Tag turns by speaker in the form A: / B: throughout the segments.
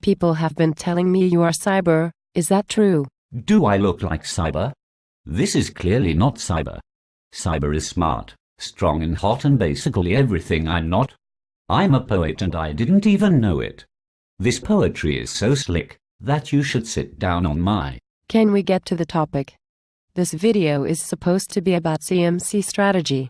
A: people have been telling me you are cyber. Is that true?
B: Do I look like cyber? This is clearly not cyber. Cyber is smart, strong and hot and basically everything I'm not. I'm a poet and I didn't even know it. This poetry is so slick that you should sit down on my...
A: Can we get to the topic? This video is supposed to be about CMC strategy.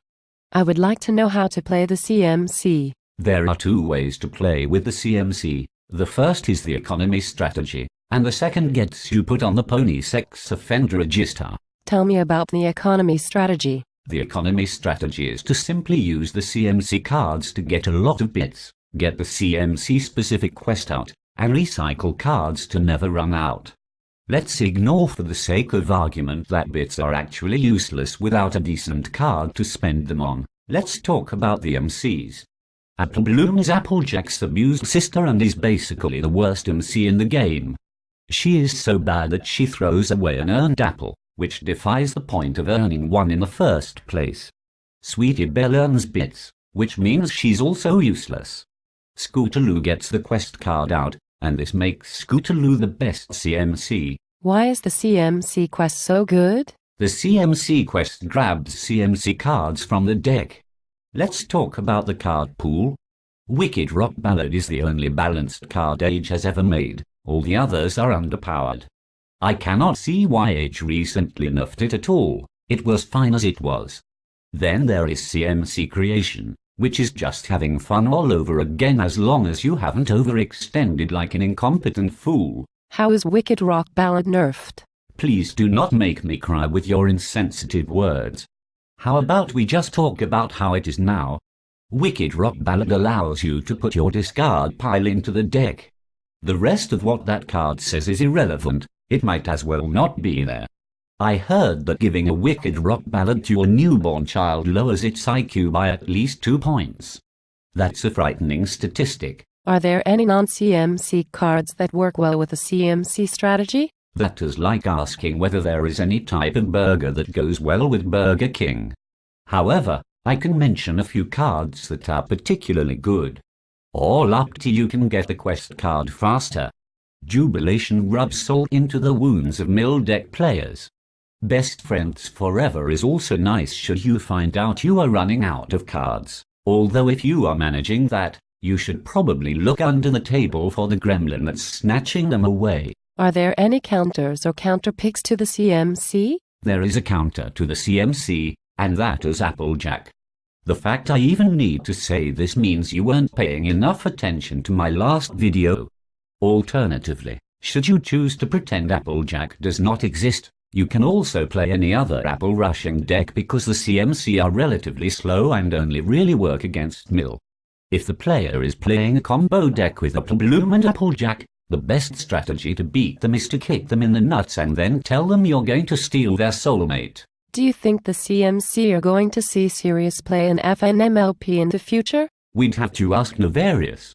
A: I would like to know how to play the CMC.
B: There are two ways to play with the CMC. The first is the economy strategy, and the second gets you put on the pony sex offender register.
A: Tell me about the economy strategy.
B: The economy strategy is to simply use the CMC cards to get a lot of bits, get the CMC specific quest out, and recycle cards to never run out. Let's ignore for the sake of argument that bits are actually useless without a decent card to spend them on. Let's talk about the MCs. Apple Bloom is Applejack's abused sister and is basically the worst MC in the game. She is so bad that she throws away an earned apple, which defies the point of earning one in the first place. Sweetie Belle earns bits, which means she's also useless. Scootaloo gets the quest card out, and this makes Scootaloo the best CMC.
A: Why is the CMC quest so good?
B: The CMC quest grabs CMC cards from the deck. Let's talk about the card pool. Wicked Rock Ballad is the only balanced card Age has ever made. All the others are underpowered. I cannot see why Age recently nerfed it at all. It was fine as it was. Then there is CMC Creation, which is just having fun all over again as long as you haven't overextended like an incompetent fool.
A: How is Wicked Rock Ballad nerfed?
B: Please do not make me cry with your insensitive words. How about we just talk about how it is now? Wicked Rock Ballad allows you to put your discard pile into the deck. The rest of what that card says is irrelevant. It might as well not be there. I heard that giving a Wicked Rock Ballad to your newborn child lowers its IQ by at least 2 points. That's a frightening statistic.
A: Are there any non-CMC cards that work well with the CMC strategy?
B: That is like asking whether there is any type of burger that goes well with Burger King. However, I can mention a few cards that are particularly good. All up to you can get the quest card faster. Jubilation rubs salt into the wounds of mill deck players. Best Friends Forever is also nice should you find out you are running out of cards. Although if you are managing that, you should probably look under the table for the gremlin that's snatching them away.
A: Are there any counters or counter picks to the CMC?
B: There is a counter to the CMC, and that is Applejack. The fact I even need to say this means you weren't paying enough attention to my last video. Alternatively, should you choose to pretend Applejack does not exist, you can also play any other apple rushing deck because the CMC are relatively slow and only really work against mill. If the player is playing a combo deck with Apple Bloom and Applejack, the best strategy to beat them is to kick them in the nuts and then tell them you're going to steal their soulmate.
A: Do you think the CMC are going to see serious play in FNMLP in the future?
B: We'd have to ask Navarius.